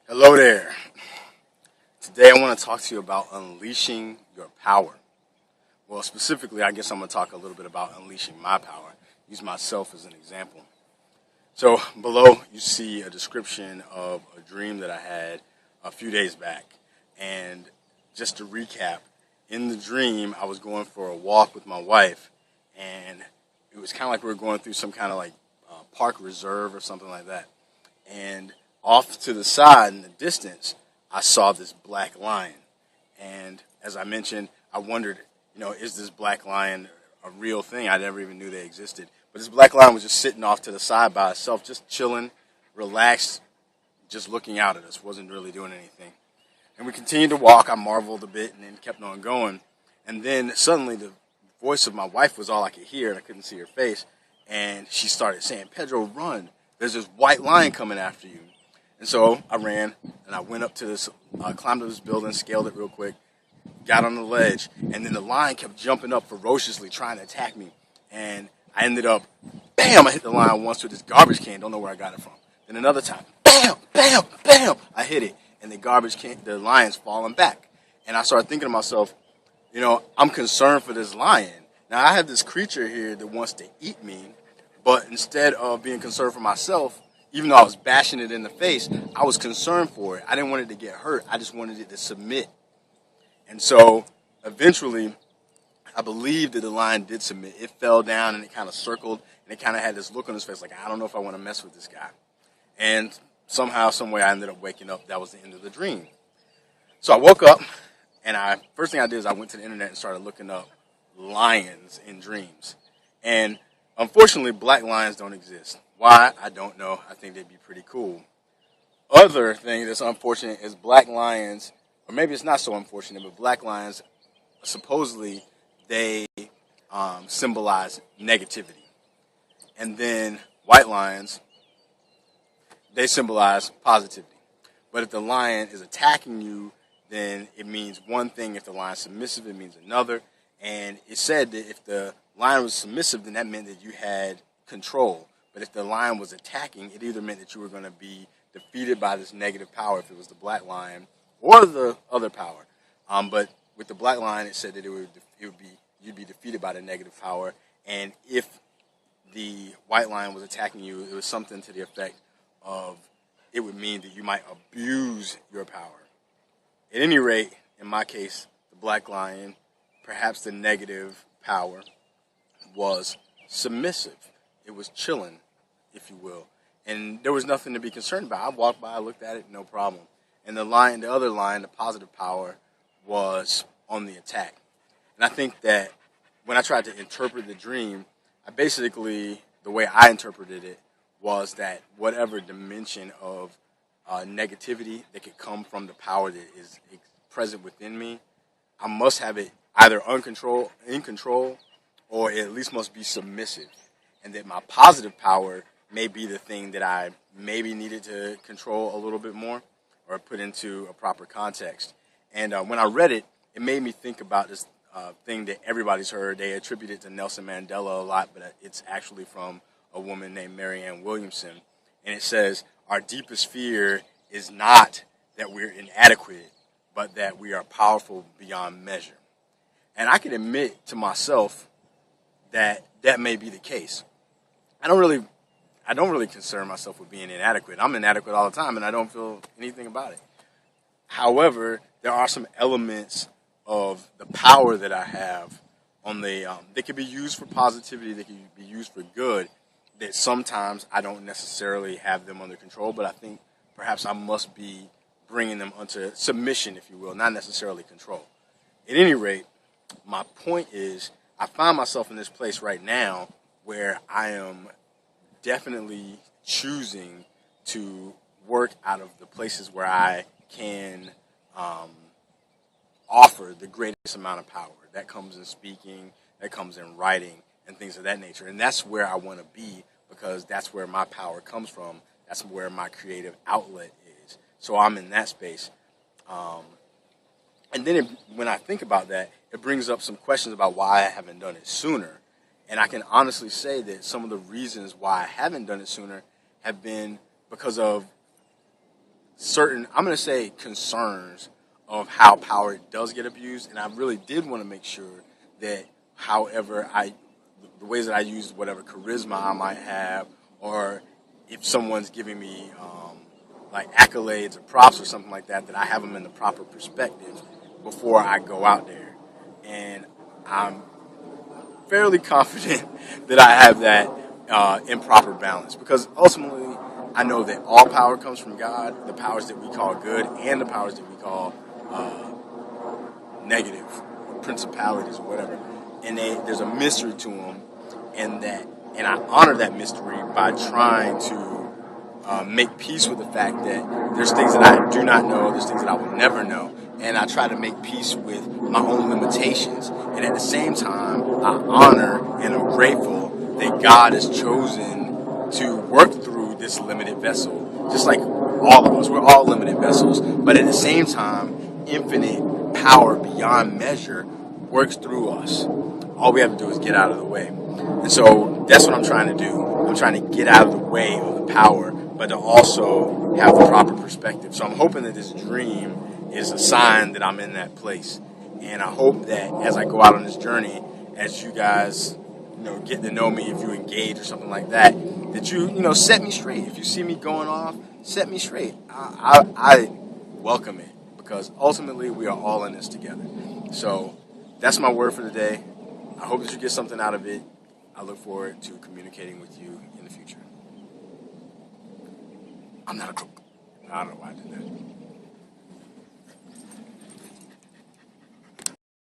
Hello there. Today I want to talk to you about unleashing your power. Well, specifically, I guess I'm going to talk a little bit about unleashing my power. Use myself as an example. So below you see a description of a dream that I had a few days back. And just to recap, in the dream I was going for a walk with my wife, and it was kind of like we were going through some kind of like park reserve or something like that. And off to the side in the distance, I saw this black lion. And as I mentioned, I wondered, is this black lion a real thing? I never even knew they existed. But this black lion was just sitting off to the side by itself, just chilling, relaxed, just looking out at us, wasn't really doing anything. And we continued to walk. I marveled a bit and then kept on going. And then suddenly the voice of my wife was all I could hear, and I couldn't see her face. And she started saying, "Pedro, run. There's this white lion coming after you." And so I ran, and I went up to this, climbed up this building, scaled it real quick, got on the ledge, and then the lion kept jumping up ferociously, trying to attack me. And I ended up, bam, I hit the lion once with this garbage can, don't know where I got it from. Then another time, bam, bam, bam, I hit it, and the lion's falling back. And I started thinking to myself, I'm concerned for this lion. Now I have this creature here that wants to eat me, but instead of being concerned for myself, even though I was bashing it in the face, I was concerned for it. I didn't want it to get hurt. I just wanted it to submit. And so eventually, I believe that the lion did submit. It fell down and it kind of circled, and it kind of had this look on his face like, I don't know if I want to mess with this guy. And somehow, some way, I ended up waking up. That was the end of the dream. So I woke up, and first thing I did is I went to the internet and started looking up lions in dreams. And unfortunately, black lions don't exist. Why? I don't know. I think they'd be pretty cool. Other thing that's unfortunate is black lions, or maybe it's not so unfortunate, but black lions, supposedly, they symbolize negativity. And then white lions, they symbolize positivity. But if the lion is attacking you, then it means one thing. If the lion's submissive, it means another. And it said that if the lion was submissive, then that meant that you had control. But if the lion was attacking, it either meant that you were going to be defeated by this negative power, if it was the black lion, or the other power. But with the black lion, it said that you'd be defeated by the negative power. And if the white lion was attacking you, it was something to the effect of it would mean that you might abuse your power. At any rate, in my case, the black lion, perhaps the negative power, was submissive. It was chilling, if you will. And there was nothing to be concerned about. I walked by, I looked at it, no problem. And the other lion, the positive power, was on the attack. And I think that when I tried to interpret the dream, the way I interpreted it was that whatever dimension of negativity that could come from the power that is present within me, I must have it either in control, or it at least must be submissive. And that my positive power may be the thing that I maybe needed to control a little bit more or put into a proper context. And when I read it, it made me think about this thing that everybody's heard. They attribute it to Nelson Mandela a lot, but it's actually from a woman named Marianne Williamson. And it says, our deepest fear is not that we're inadequate, but that we are powerful beyond measure. And I can admit to myself that may be the case. I don't really concern myself with being inadequate. I'm inadequate all the time, and I don't feel anything about it. However, there are some elements of the power that I have that can be used for positivity, that can be used for good, that sometimes I don't necessarily have them under control, but I think perhaps I must be bringing them under submission, if you will, not necessarily control. At any rate, my point is I find myself in this place right now where I am definitely choosing to work out of the places where I can offer the greatest amount of power. That comes in speaking, that comes in writing, and things of that nature. And that's where I want to be, because that's where my power comes from. That's where my creative outlet is. So I'm in that space. And then when I think about that, it brings up some questions about why I haven't done it sooner. And I can honestly say that some of the reasons why I haven't done it sooner have been because of certain, I'm going to say, concerns of how power does get abused, and I really did want to make sure that, however, the ways that I use whatever charisma I might have, or if someone's giving me like accolades or props or something like that, that I have them in the proper perspective before I go out there. And I'm fairly confident that I have that in proper balance, because ultimately I know that all power comes from God, the powers that we call good and the powers that we call negative, principalities or whatever. And there's a mystery to them, and I honor that mystery by trying to make peace with the fact that there's things that I do not know, there's things that I will never know, and I try to make peace with my own limitations. And at the same time, I honor and am grateful that God has chosen to work through this limited vessel. Just like all of us, we're all limited vessels, but at the same time, infinite power beyond measure works through us. All we have to do is get out of the way. And so that's what I'm trying to do. I'm trying to get out of the way of the power, but to also have the proper perspective. So I'm hoping that this dream is a sign that I'm in that place. And I hope that as I go out on this journey, as you guys, get to know me, if you engage or something like that, that you set me straight. If you see me going off, set me straight. I welcome it, because ultimately we are all in this together. So that's my word for today. I hope that you get something out of it. I look forward to communicating with you in the future. I'm not a crook. I don't know why I did that.